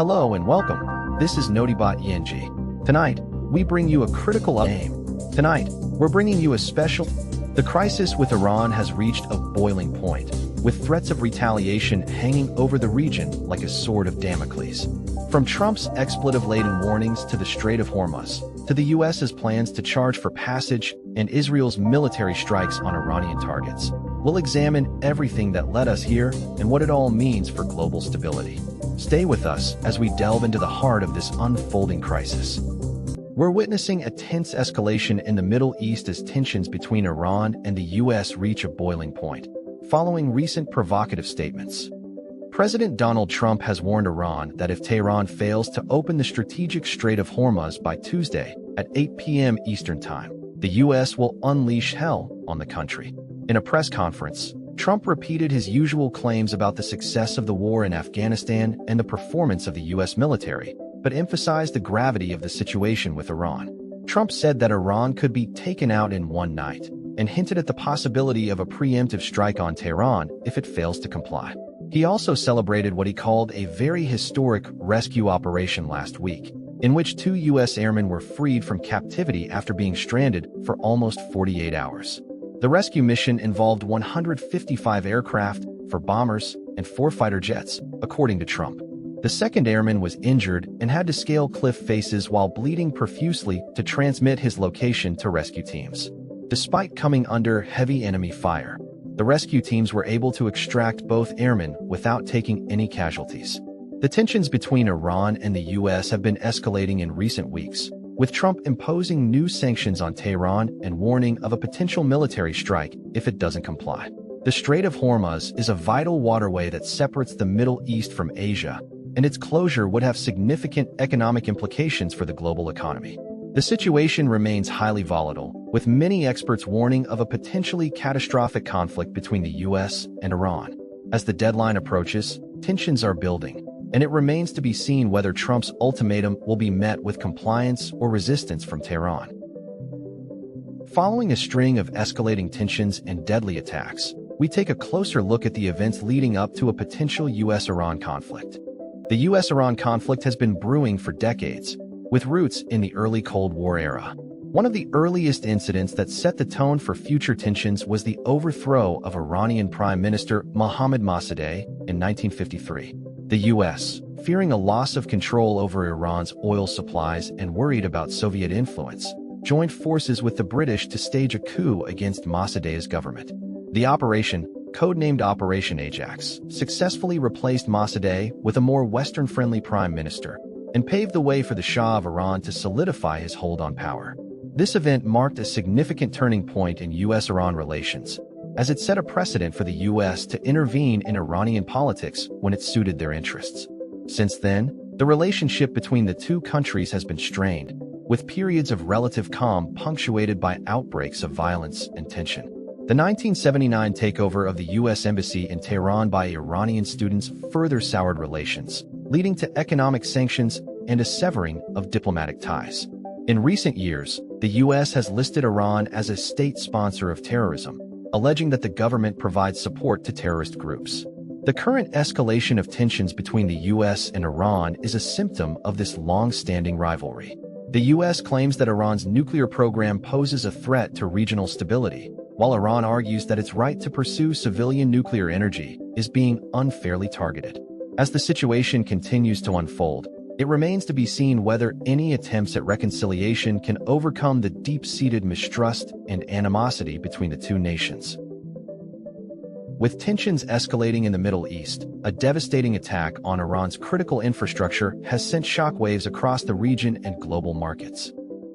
Hello and welcome. This is Notibot ENG. Tonight, we bring you a critical aim. Tonight, we're bringing you a special. The crisis with Iran has reached a boiling point, with threats of retaliation hanging over the region like a sword of Damocles. From Trump's expletive-laden warnings to the Strait of Hormuz, to the U.S.'s plans to charge for passage and Israel's military strikes on Iranian targets, we'll examine everything that led us here and what it all means for global stability. Stay with us as we delve into the heart of this unfolding crisis. We're witnessing a tense escalation in the Middle East as tensions between Iran and the U.S. reach a boiling point, following recent provocative statements. President Donald Trump has warned Iran that if Tehran fails to open the strategic Strait of Hormuz by Tuesday at 8 p.m. Eastern Time, the U.S. will unleash hell on the country. In a press conference, Trump repeated his usual claims about the success of the war in Afghanistan and the performance of the U.S. military, but emphasized the gravity of the situation with Iran. Trump said that Iran could be taken out in one night, and hinted at the possibility of a preemptive strike on Tehran if it fails to comply. He also celebrated what he called a very historic rescue operation last week, in which 2 U.S. airmen were freed from captivity after being stranded for almost 48 hours. The rescue mission involved 155 aircraft, 4 bombers, and 4 fighter jets, according to Trump. The second airman was injured and had to scale cliff faces while bleeding profusely to transmit his location to rescue teams. Despite coming under heavy enemy fire, the rescue teams were able to extract both airmen without taking any casualties. The tensions between Iran and the U.S. have been escalating in recent weeks, with Trump imposing new sanctions on Tehran and warning of a potential military strike if it doesn't comply. The Strait of Hormuz is a vital waterway that separates the Middle East from Asia, and its closure would have significant economic implications for the global economy. The situation remains highly volatile, with many experts warning of a potentially catastrophic conflict between the U.S. and Iran. As the deadline approaches, tensions are building, and it remains to be seen whether Trump's ultimatum will be met with compliance or resistance from Tehran. Following a string of escalating tensions and deadly attacks, we take a closer look at the events leading up to a potential U.S.-Iran conflict. The U.S.-Iran conflict has been brewing for decades, with roots in the early Cold War era. One of the earliest incidents that set the tone for future tensions was the overthrow of Iranian Prime Minister Mohammad Mossadegh in 1953. The U.S., fearing a loss of control over Iran's oil supplies and worried about Soviet influence, joined forces with the British to stage a coup against Mossadegh's government. The operation, codenamed Operation Ajax, successfully replaced Mossadegh with a more Western-friendly prime minister, and paved the way for the Shah of Iran to solidify his hold on power. This event marked a significant turning point in U.S.-Iran relations, as it set a precedent for the U.S. to intervene in Iranian politics when it suited their interests. Since then, the relationship between the two countries has been strained, with periods of relative calm punctuated by outbreaks of violence and tension. The 1979 takeover of the U.S. Embassy in Tehran by Iranian students further soured relations, leading to economic sanctions and a severing of diplomatic ties. In recent years, the U.S. has listed Iran as a state sponsor of terrorism, alleging that the government provides support to terrorist groups. The current escalation of tensions between the U.S. and Iran is a symptom of this long-standing rivalry. The U.S. claims that Iran's nuclear program poses a threat to regional stability, while Iran argues that its right to pursue civilian nuclear energy is being unfairly targeted. As the situation continues to unfold, it remains to be seen whether any attempts at reconciliation can overcome the deep-seated mistrust and animosity between the two nations. With tensions escalating in the Middle East, a devastating attack on Iran's critical infrastructure has sent shockwaves across the region and global markets.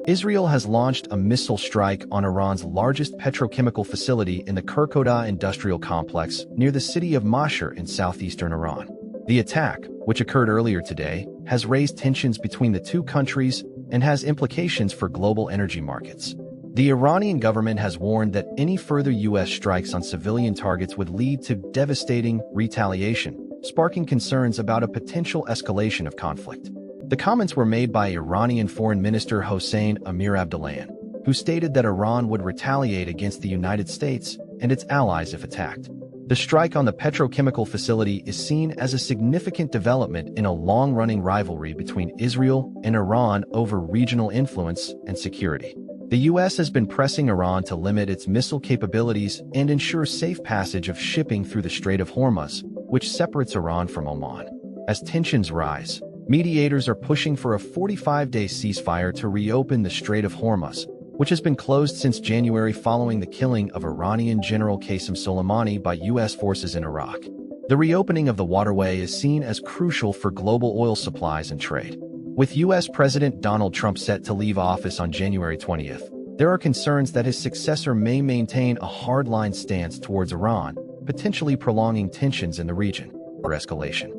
Israel has launched a missile strike on Iran's largest petrochemical facility in the Kirkuk industrial complex near the city of Mashhad in southeastern Iran. The attack, which occurred earlier today, has raised tensions between the two countries and has implications for global energy markets. The Iranian government has warned that any further U.S. strikes on civilian targets would lead to devastating retaliation, sparking concerns about a potential escalation of conflict. The comments were made by Iranian Foreign Minister Hossein Amir-Abdollahian, who stated that Iran would retaliate against the United States and its allies if attacked. The strike on the petrochemical facility is seen as a significant development in a long-running rivalry between Israel and Iran over regional influence and security. The U.S. has been pressing Iran to limit its missile capabilities and ensure safe passage of shipping through the Strait of Hormuz, which separates Iran from Oman. As tensions rise, mediators are pushing for a 45-day ceasefire to reopen the Strait of Hormuz, which has been closed since January following the killing of Iranian General Qasem Soleimani by U.S. forces in Iraq. The reopening of the waterway is seen as crucial for global oil supplies and trade. With U.S. President Donald Trump set to leave office on January 20th, there are concerns that his successor may maintain a hardline stance towards Iran, potentially prolonging tensions in the region or escalation.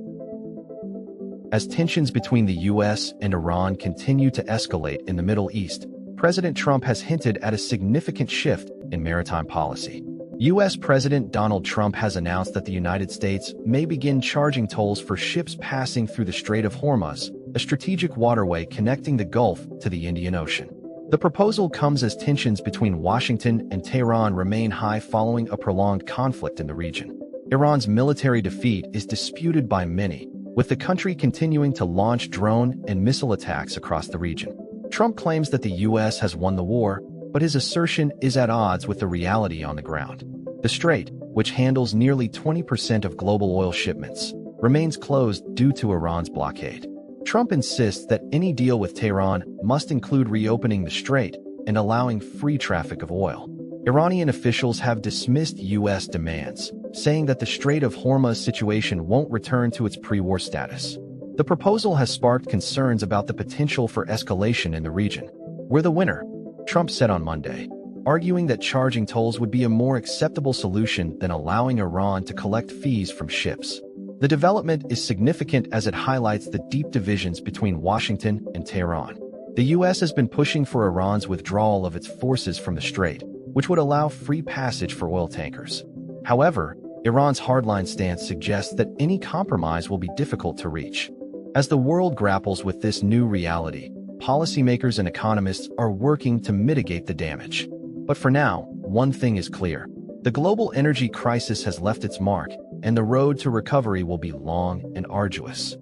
As tensions between the U.S. and Iran continue to escalate in the Middle East, President Trump has hinted at a significant shift in maritime policy. U.S. President Donald Trump has announced that the United States may begin charging tolls for ships passing through the Strait of Hormuz, a strategic waterway connecting the Gulf to the Indian Ocean. The proposal comes as tensions between Washington and Tehran remain high following a prolonged conflict in the region. Iran's military defeat is disputed by many, with the country continuing to launch drone and missile attacks across the region. Trump claims that the U.S. has won the war, but his assertion is at odds with the reality on the ground. The strait, which handles nearly 20% of global oil shipments, remains closed due to Iran's blockade. Trump insists that any deal with Tehran must include reopening the strait and allowing free traffic of oil. Iranian officials have dismissed U.S. demands, saying that the Strait of Hormuz situation won't return to its pre-war status. The proposal has sparked concerns about the potential for escalation in the region. "We're the winner," Trump said on Monday, arguing that charging tolls would be a more acceptable solution than allowing Iran to collect fees from ships. The development is significant as it highlights the deep divisions between Washington and Tehran. The U.S. has been pushing for Iran's withdrawal of its forces from the strait, which would allow free passage for oil tankers. However, Iran's hardline stance suggests that any compromise will be difficult to reach. As the world grapples with this new reality, policymakers and economists are working to mitigate the damage. But for now, one thing is clear. The global energy crisis has left its mark, and the road to recovery will be long and arduous.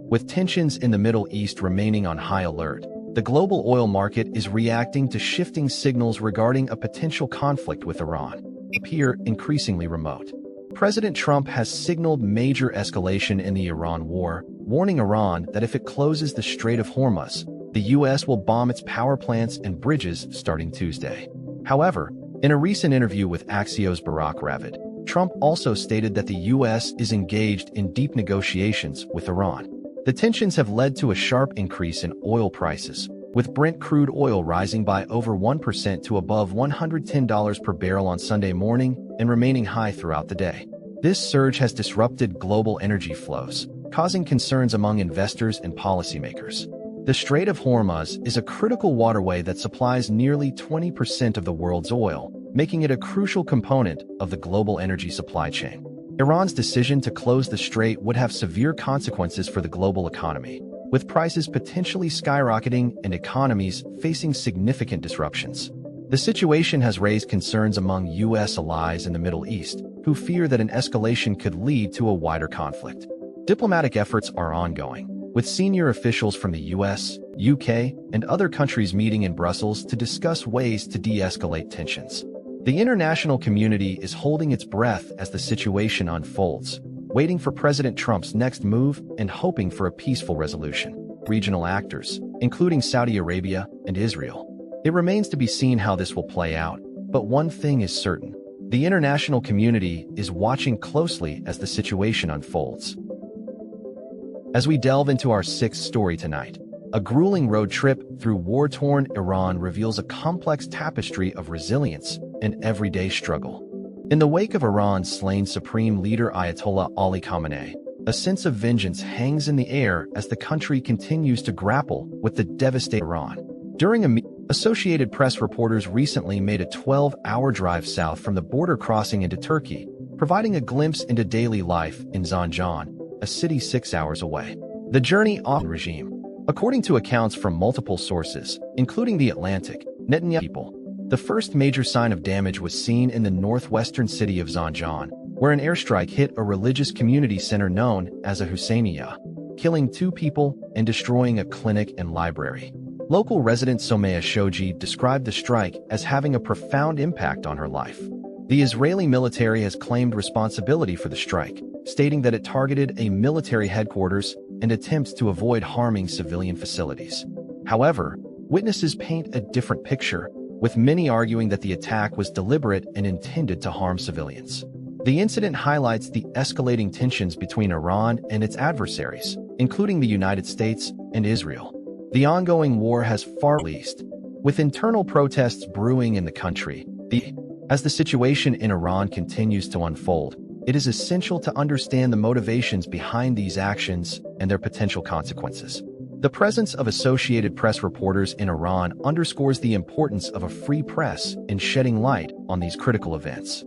With tensions in the Middle East remaining on high alert, the global oil market is reacting to shifting signals regarding a potential conflict with Iran, appear increasingly remote. President Trump has signaled major escalation in the Iran war, warning Iran that if it closes the Strait of Hormuz, the U.S. will bomb its power plants and bridges starting Tuesday. However, in a recent interview with Axios' Barack Ravid, Trump also stated that the U.S. is engaged in deep negotiations with Iran. The tensions have led to a sharp increase in oil prices, with Brent crude oil rising by over 1% to above $110 per barrel on Sunday morning and remaining high throughout the day. This surge has disrupted global energy flows, causing concerns among investors and policymakers. The Strait of Hormuz is a critical waterway that supplies nearly 20% of the world's oil, making it a crucial component of the global energy supply chain. Iran's decision to close the strait would have severe consequences for the global economy, with prices potentially skyrocketing and economies facing significant disruptions. The situation has raised concerns among U.S. allies in the Middle East, who fear that an escalation could lead to a wider conflict. Diplomatic efforts are ongoing, with senior officials from the U.S., UK, and other countries meeting in Brussels to discuss ways to de-escalate tensions. The international community is holding its breath as the situation unfolds, waiting for President Trump's next move and hoping for a peaceful resolution. Regional actors, including Saudi Arabia and Israel. It remains to be seen how this will play out, but one thing is certain. The international community is watching closely as the situation unfolds. As we delve into our sixth story tonight, a grueling road trip through war-torn Iran reveals a complex tapestry of resilience and everyday struggle. In the wake of Iran's slain supreme leader Ayatollah Ali Khamenei, a sense of vengeance hangs in the air as the country continues to grapple with the devastating Iran. During Associated Press reporters recently made a 12-hour drive south from the border crossing into Turkey, providing a glimpse into daily life in Zanjan, a city 6 hours away. The journey off the regime. According to accounts from multiple sources, including The Atlantic, Netanyahu people The first major sign of damage was seen in the northwestern city of Zanjan, where an airstrike hit a religious community center known as a Husseiniya, killing 2 people and destroying a clinic and library. Local resident Somaya Shoji described the strike as having a profound impact on her life. The Israeli military has claimed responsibility for the strike, stating that it targeted a military headquarters and attempts to avoid harming civilian facilities. However, witnesses paint a different picture, with many arguing that the attack was deliberate and intended to harm civilians. The incident highlights the escalating tensions between Iran and its adversaries, including the United States and Israel. The ongoing war has far east, with internal protests brewing in the country. As the situation in Iran continues to unfold, it is essential to understand the motivations behind these actions and their potential consequences. The presence of Associated Press reporters in Iran underscores the importance of a free press in shedding light on these critical events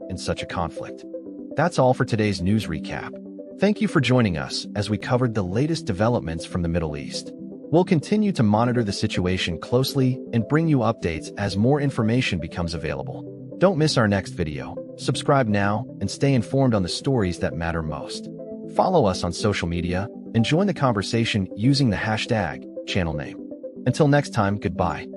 in such a conflict. That's all for today's news recap. Thank you for joining us as we covered the latest developments from the Middle East. We'll continue to monitor the situation closely and bring you updates as more information becomes available. Don't miss our next video. Subscribe now and stay informed on the stories that matter most. Follow us on social media and join the conversation using the hashtag channel name. Until next time, goodbye.